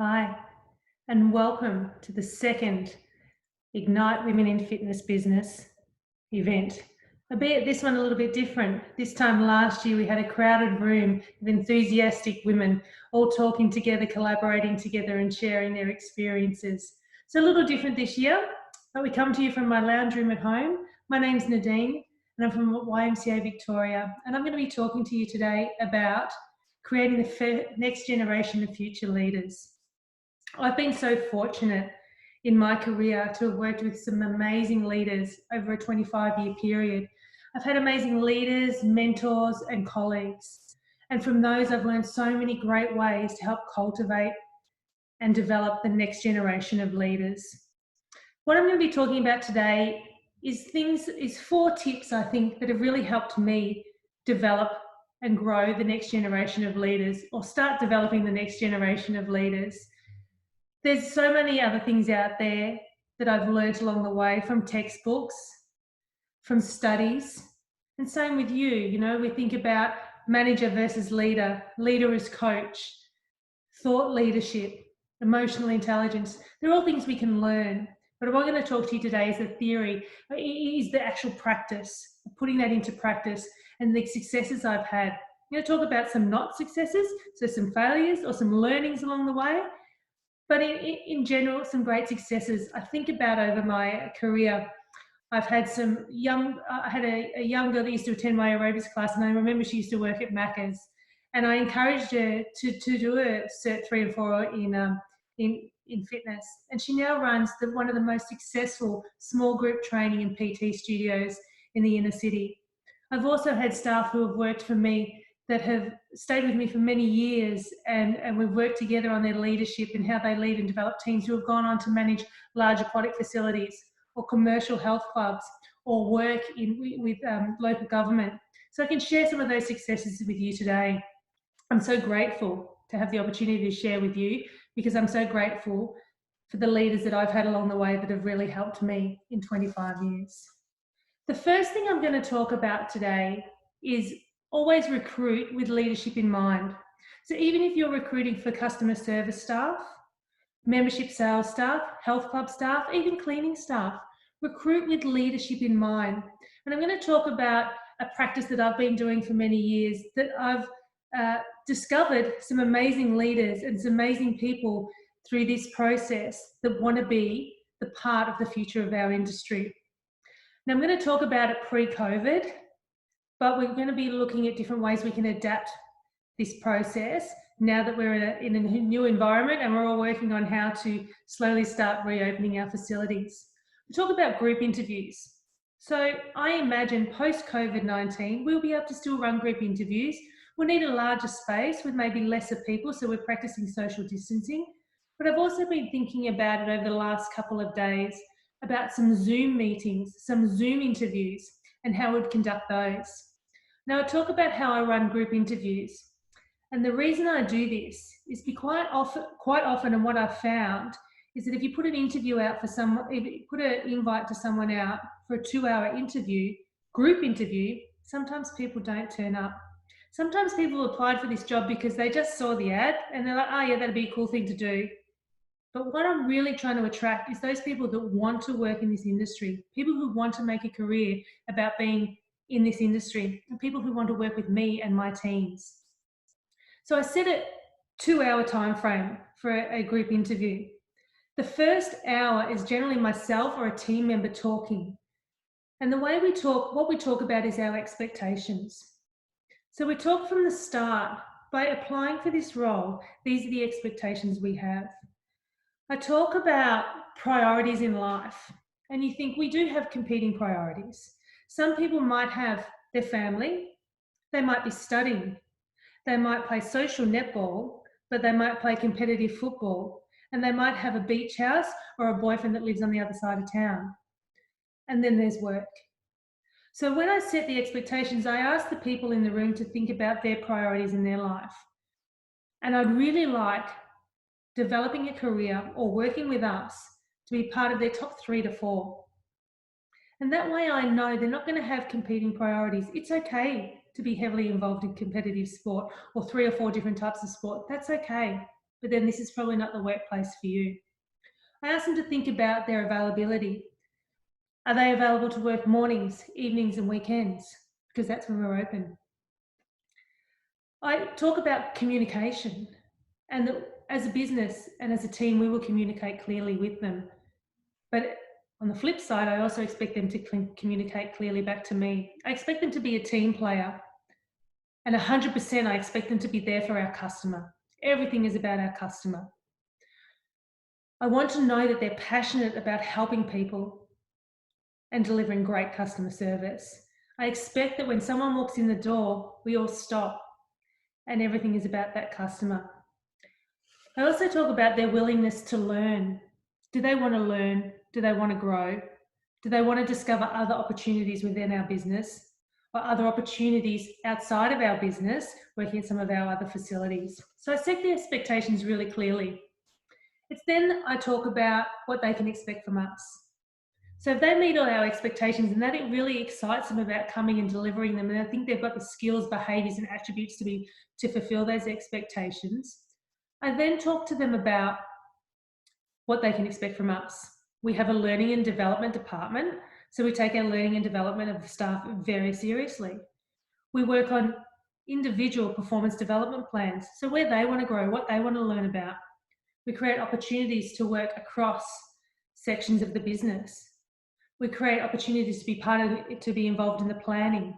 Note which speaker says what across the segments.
Speaker 1: Hi, and welcome to the second Ignite Women in Fitness Business event. Albeit this one a little bit different. This time last year we had a crowded room of enthusiastic women all talking together, collaborating together and sharing their experiences. It's a little different this year, but we come to you from my lounge room at home. My name's Nadine and I'm from YMCA Victoria, and I'm going to be talking to you today about creating the next generation of future leaders. I've been so fortunate in my career to have worked with some amazing leaders over a 25-year period. I've had amazing leaders, mentors, and colleagues. And from those, I've learned so many great ways to help cultivate and develop the next generation of leaders. What I'm going to be talking about today is 4 tips, I think, that have really helped me develop and grow the next generation of leaders, or start developing the next generation of leaders. There's so many other things out there that I've learnt along the way, from textbooks, from studies, and same with you. You know, we think about manager versus leader, leader as coach, thought leadership, emotional intelligence. They're all things we can learn. But what I'm going to talk to you today is the theory, is the actual practice, putting that into practice, and the successes I've had. I'm going to talk about some not successes, so some failures or some learnings along the way. But in general, some great successes. I think about over my career, I've had I had a young girl that used to attend my aerobics class, and I remember she used to work at Macca's, and I encouraged her to do a Cert 3 and 4 in fitness. And she now runs one of the most successful small group training and PT studios in the inner city. I've also had staff who have worked for me that have stayed with me for many years, and we've worked together on their leadership and how they lead and develop teams, who have gone on to manage large aquatic facilities or commercial health clubs, or work with local government. So I can share some of those successes with you today. I'm so grateful to have the opportunity to share with you, because I'm so grateful for the leaders that I've had along the way that have really helped me in 25 years. The first thing I'm going to talk about today is always recruit with leadership in mind. So even if you're recruiting for customer service staff, membership sales staff, health club staff, even cleaning staff, recruit with leadership in mind. And I'm going to talk about a practice that I've been doing for many years, that I've discovered some amazing leaders and some amazing people through this process that want to be the part of the future of our industry. Now, I'm going to talk about it pre-COVID, but we're going to be looking at different ways we can adapt this process now that we're in a new environment, and we're all working on how to slowly start reopening our facilities. We talk about group interviews. So I imagine post-COVID-19, we'll be able to still run group interviews. We'll need a larger space with maybe lesser people, so we're practicing social distancing. But I've also been thinking about it over the last couple of days, about some Zoom meetings, some Zoom interviews, and how we'd conduct those. Now, I talk about how I run group interviews. And the reason I do this is quite often, and what I've found is that if you put an interview out for someone, if you put an invite to someone out for a 2-hour interview, group interview, sometimes people don't turn up. Sometimes people applied for this job because they just saw the ad and they're like, oh yeah, that'd be a cool thing to do. But what I'm really trying to attract is those people that want to work in this industry, people who want to make a career about being in this industry, and people who want to work with me and my teams. So I set a 2-hour time frame for a group interview. The first hour is generally myself or a team member talking. And the way we talk, what we talk about is our expectations. So we talk from the start. By applying for this role, these are the expectations we have. I talk about priorities in life, and you think we do have competing priorities. Some people might have their family, they might be studying, they might play social netball, but they might play competitive football, and they might have a beach house or a boyfriend that lives on the other side of town. And then there's work. So when I set the expectations, I ask the people in the room to think about their priorities in their life. And I'd really like developing a career or working with us to be part of their top 3 to 4. And that way I know they're not going to have competing priorities. It's okay to be heavily involved in competitive sport or 3 or 4 different types of sport. That's okay. but then this is probably not the workplace for you. I asked them to think about their availability. Are they available to work mornings, evenings, and weekends? Because that's when we're open. I talk about communication, and that as a business and as a team, we will communicate clearly with them. But on the flip side, I also expect them to communicate clearly back to me. I expect them to be a team player, and 100% I expect them to be there for our customer. Everything is about our customer. I want to know that they're passionate about helping people and delivering great customer service. I expect that when someone walks in the door, we all stop and everything is about that customer. I also talk about their willingness to learn. Do they want to learn? Do they want to grow? Do they want to discover other opportunities within our business or other opportunities outside of our business, working at some of our other facilities? So I set the expectations really clearly. It's then I talk about what they can expect from us. So if they meet all our expectations, and that it really excites them about coming and delivering them, and I think they've got the skills, behaviours and attributes to fulfil those expectations, I then talk to them about what they can expect from us. We have a learning and development department, so we take our learning and development of staff very seriously. We work on individual performance development plans, so where they want to grow, what they want to learn about. We create opportunities to work across sections of the business. We create opportunities to be involved in the planning.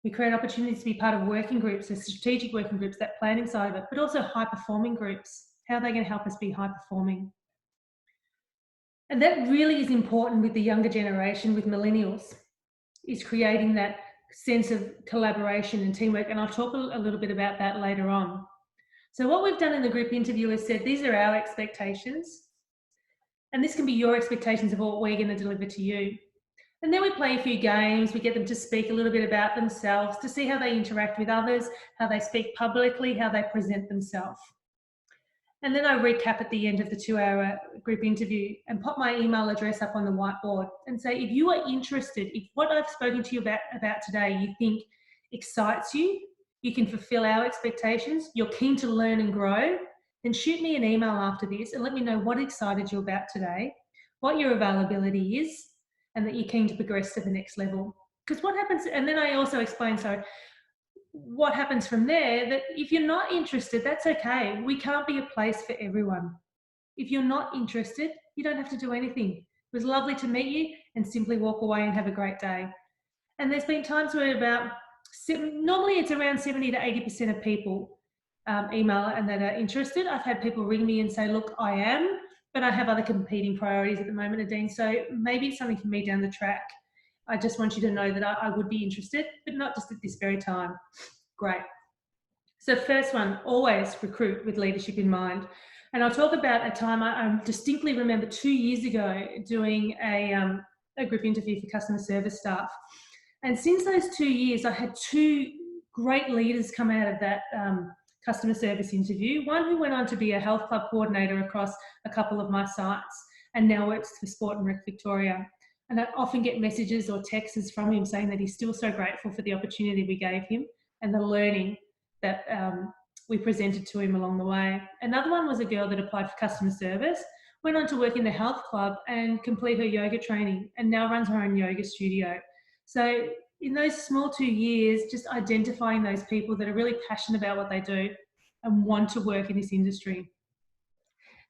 Speaker 1: We create opportunities to be part of working groups, so strategic working groups, that planning side of it, but also high performing groups. How are they going to help us be high performing? And that really is important with the younger generation, with millennials, is creating that sense of collaboration and teamwork. And I'll talk a little bit about that later on. So what we've done in the group interview is said, these are our expectations. And this can be your expectations of what we're going to deliver to you. And then we play a few games. We get them to speak a little bit about themselves, to see how they interact with others, how they speak publicly, how they present themselves. And then I recap at the end of the 2-hour group interview and pop my email address up on the whiteboard and say, if you are interested, if what I've spoken to you about today you think excites you, you can fulfill our expectations, you're keen to learn and grow, then shoot me an email after this and let me know what excited you about today, what your availability is, and that you're keen to progress to the next level. Because what happens, and then I also explain, what happens from there, that if you're not interested, that's okay. We can't be a place for everyone. If you're not interested, you don't have to do anything. It was lovely to meet you and simply walk away and have a great day. And there's been times where normally it's around 70 to 80% of people email and that are interested. I've had people ring me and say, look, I am, but I have other competing priorities at the moment, Nadine, so maybe it's something for me down the track. I just want you to know that I would be interested, but not just at this very time. Great. So first one, always recruit with leadership in mind. And I'll talk about a time I distinctly remember 2 years ago doing a group interview for customer service staff. And since those 2 years, I had 2 great leaders come out of that customer service interview. One who went on to be a health club coordinator across a couple of my sites and now works for Sport and Rec Victoria. And I often get messages or texts from him saying that he's still so grateful for the opportunity we gave him and the learning that we presented to him along the way. Another one was a girl that applied for customer service, went on to work in the health club and complete her yoga training and now runs her own yoga studio. So in those small 2 years, just identifying those people that are really passionate about what they do and want to work in this industry.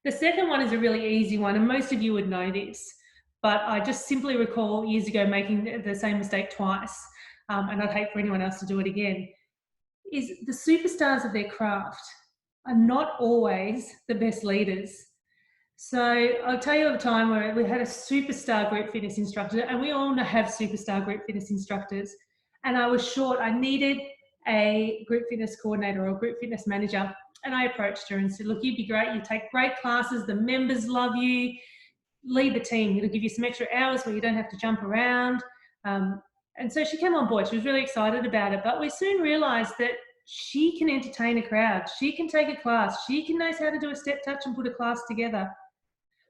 Speaker 1: The second one is a really easy one, and most of you would know this, but I just simply recall years ago making the same mistake twice, and I'd hate for anyone else to do it again, is the superstars of their craft are not always the best leaders. So I'll tell you of a time where we had a superstar group fitness instructor, and we all have superstar group fitness instructors, and I was short. I needed a group fitness coordinator or group fitness manager, and I approached her and said, look, you'd be great. You take great classes. The members love you. Lead the team. It'll give you some extra hours where you don't have to jump around. And so she came on board. She was really excited about it, but we soon realized that she can entertain a crowd. She can take a class. She knows how to do a step touch and put a class together.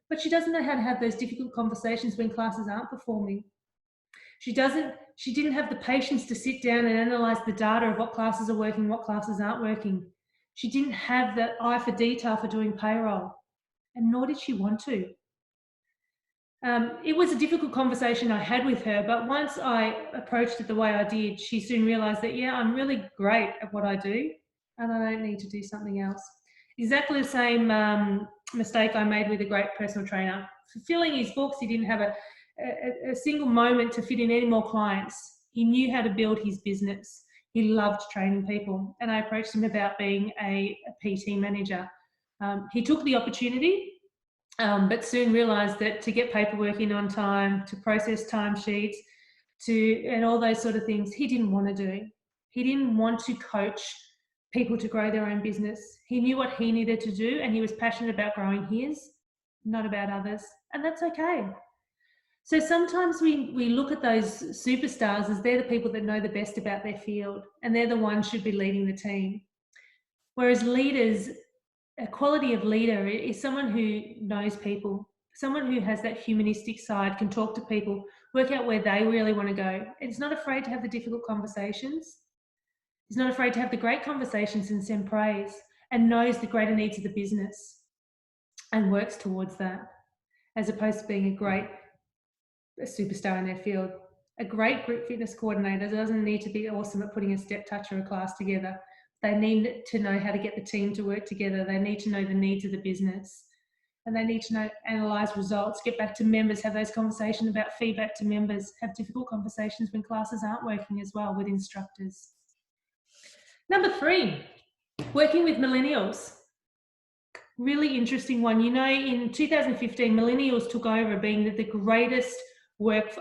Speaker 1: But she doesn't know how to have those difficult conversations when classes aren't performing. She didn't have the patience to sit down and analyze the data of what classes are working, what classes aren't working. She didn't have the eye for detail for doing payroll, and nor did she want to. It was a difficult conversation I had with her, but once I approached it the way I did, she soon realised that, yeah, I'm really great at what I do and I don't need to do something else. Exactly the same mistake I made with a great personal trainer. Fulfilling his books, he didn't have a single moment to fit in any more clients. He knew how to build his business. He loved training people, and I approached him about being a PT manager. He took the opportunity, but soon realised that to get paperwork in on time, to process timesheets, and all those sort of things, he didn't want to do. He didn't want to coach people to grow their own business. He knew what he needed to do, and he was passionate about growing his, not about others, and that's okay. So sometimes we look at those superstars as they're the people that know the best about their field, and they're the ones who should be leading the team. Whereas leaders, a quality of leader is someone who knows people, someone who has that humanistic side, can talk to people, work out where they really want to go. It's not afraid to have the difficult conversations. He's not afraid to have the great conversations and send praise, and knows the greater needs of the business and works towards that, as opposed to being a superstar in their field. A great group fitness coordinator doesn't need to be awesome at putting a step touch or a class together. They need to know how to get the team to work together. They need to know the needs of the business, and they need to know, analyse results, get back to members, have those conversations about feedback to members, have difficult conversations when classes aren't working as well with instructors. Number 3, working with millennials. Really interesting one. You know, in 2015, millennials took over being the greatest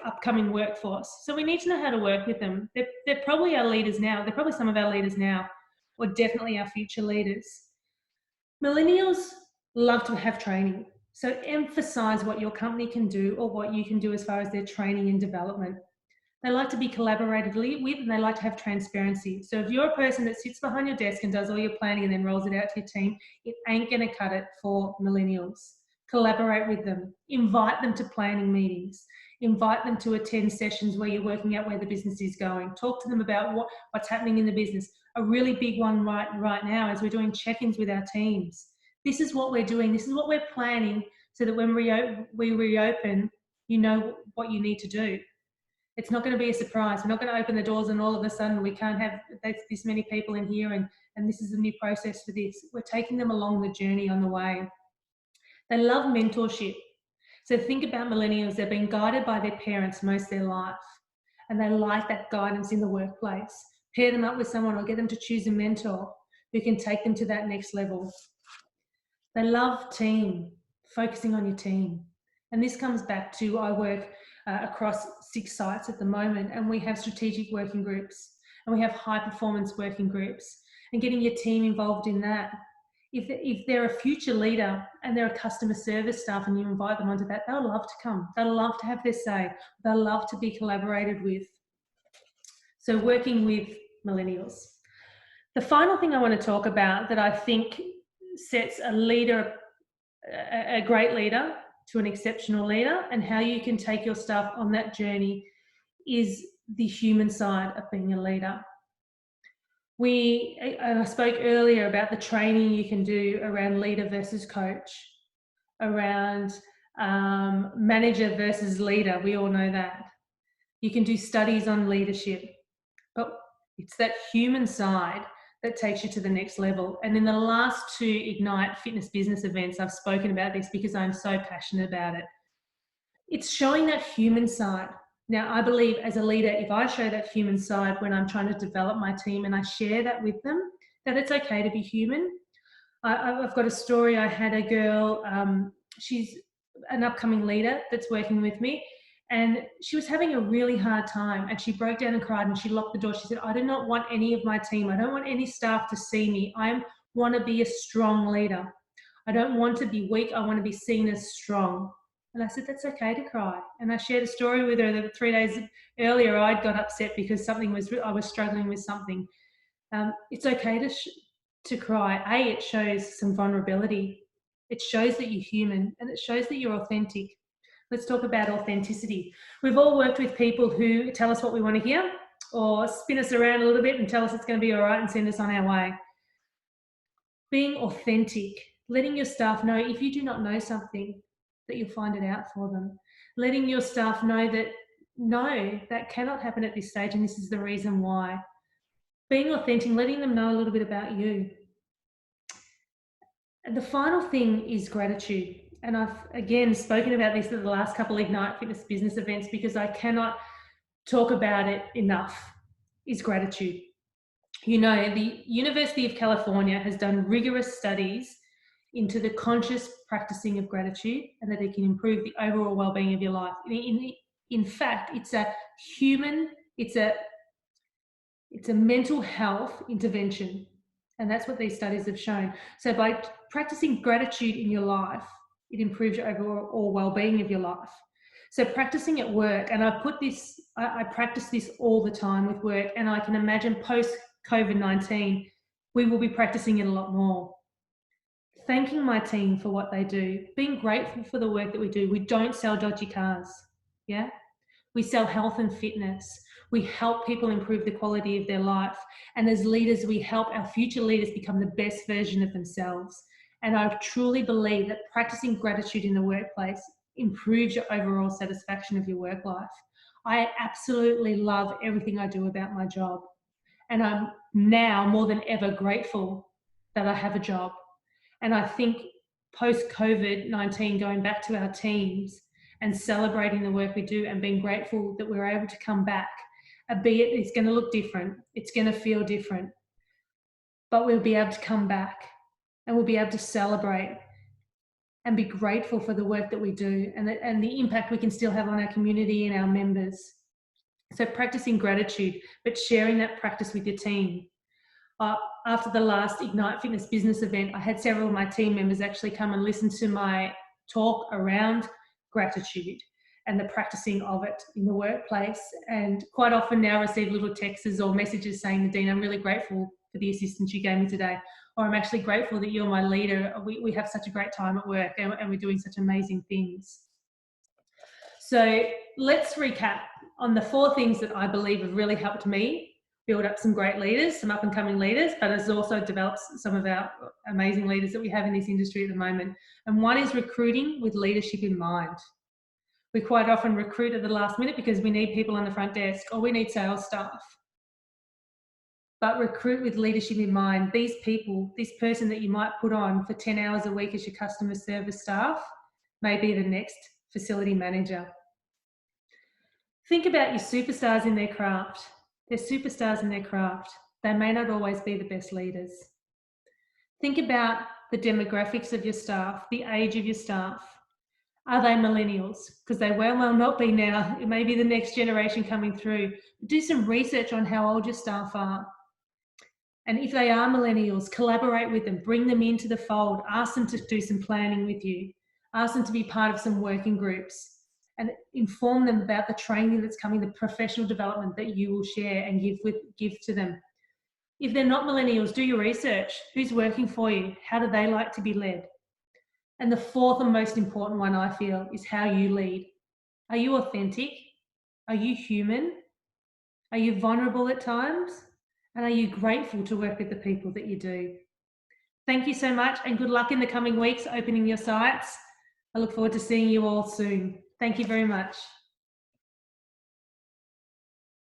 Speaker 1: upcoming workforce. So we need to know how to work with them. They're probably our leaders now. They're probably some of our leaders now, or definitely our future leaders. Millennials love to have training. So emphasize what your company can do or what you can do as far as their training and development. They like to be collaborated with, and they like to have transparency. So if you're a person that sits behind your desk and does all your planning and then rolls it out to your team, it ain't going to cut it for millennials. Collaborate with them. Invite them to planning meetings. Invite them to attend sessions where you're working out where the business is going. Talk to them about what's happening in the business. A really big one right now is we're doing check-ins with our teams. This is what we're doing. This is what we're planning, so that when we reopen, you know what you need to do. It's not going to be a surprise. We're not going to open the doors and all of a sudden we can't have this many people in here and this is a new process for this. We're taking them along the journey on the way. They love mentorship. So think about millennials. They've been guided by their parents most of their life, and they like that guidance in the workplace. Pair them up with someone or get them to choose a mentor who can take them to that next level. They love team, focusing on your team. And this comes back to, I work across 6 sites at the moment, and we have strategic working groups and we have high performance working groups, and getting your team involved in that. If they're a future leader and they're a customer service staff and you invite them onto that, they'll love to come. They'll love to have their say. They'll love to be collaborated with. So working with millennials. The final thing I want to talk about that I think sets a leader, a great leader, to an exceptional leader, and how you can take your staff on that journey, is the human side of being a leader. I spoke earlier about the training you can do around leader versus coach, around manager versus leader. We all know that. You can do studies on leadership, but it's that human side that takes you to the next level. And in the last 2 Ignite Fitness Business events, I've spoken about this because I'm so passionate about it. It's showing that human side. Now, I believe as a leader, if I show that human side when I'm trying to develop my team and I share that with them, that it's okay to be human. I've got a story. I had a girl, she's an upcoming leader that's working with me, and she was having a really hard time, and she broke down and cried and she locked the door. She said, I do not want any of my team. I don't want any staff to see me. I want to be a strong leader. I don't want to be weak. I want to be seen as strong. And I said, that's okay to cry. And I shared a story with her that 3 days earlier I'd got upset because I was struggling with something. It's okay to cry. It shows some vulnerability. It shows that you're human, and it shows that you're authentic. Let's talk about authenticity. We've all worked with people who tell us what we want to hear, or spin us around a little bit and tell us it's going to be all right and send us on our way. Being authentic, letting your staff know if you do not know something, that you'll find it out for them. Letting your staff know that, no, that cannot happen at this stage and this is the reason why. Being authentic, letting them know a little bit about you. And the final thing is gratitude. And I've, again, spoken about this at the last couple of Ignite Fitness business events because I cannot talk about it enough, is gratitude. You know, the University of California has done rigorous studies into the conscious practicing of gratitude and that it can improve the overall well-being of your life. In fact, it's a mental health intervention. And that's what these studies have shown. So by practicing gratitude in your life, it improves your overall well-being of your life. So practicing at work, and I practice this all the time with work, and I can imagine post-COVID-19, we will be practicing it a lot more. Thanking my team for what they do, being grateful for the work that we do. We don't sell dodgy cars, yeah? We sell health and fitness. We help people improve the quality of their life. And as leaders, we help our future leaders become the best version of themselves. And I truly believe that practicing gratitude in the workplace improves your overall satisfaction of your work life. I absolutely love everything I do about my job. And I'm now more than ever grateful that I have a job. And I think post-COVID-19, going back to our teams and celebrating the work we do and being grateful that we're able to come back, albeit it's going to look different, it's going to feel different, but we'll be able to come back and we'll be able to celebrate and be grateful for the work that we do and the impact we can still have on our community and our members. So practicing gratitude, but sharing that practice with your team. After the last Ignite Fitness business event, I had several of my team members actually come and listen to my talk around gratitude and the practicing of it in the workplace. And quite often now I receive little texts or messages saying, Nadine, I'm really grateful for the assistance you gave me today. Or I'm actually grateful that you're my leader. We have such a great time at work and we're doing such amazing things. So let's recap on the 4 things that I believe have really helped me build up some great leaders, some up and coming leaders, but has also developed some of our amazing leaders that we have in this industry at the moment. And one is recruiting with leadership in mind. We quite often recruit at the last minute because we need people on the front desk or we need sales staff. But recruit with leadership in mind. These people, this person that you might put on for 10 hours a week as your customer service staff may be the next facility manager. Think about your superstars in their craft. They're superstars in their craft. They may not always be the best leaders. Think about the demographics of your staff, the age of your staff. Are they millennials? Because they well not be now. It may be the next generation coming through. Do some research on how old your staff are. And if they are millennials, collaborate with them, bring them into the fold, ask them to do some planning with you, ask them to be part of some working groups and inform them about the training that's coming, the professional development that you will share and give to them. If they're not millennials, do your research. Who's working for you? How do they like to be led? And the 4th and most important one, I feel, is how you lead. Are you authentic? Are you human? Are you vulnerable at times? And are you grateful to work with the people that you do? Thank you so much and good luck in the coming weeks opening your sites. I look forward to seeing you all soon. Thank you very much.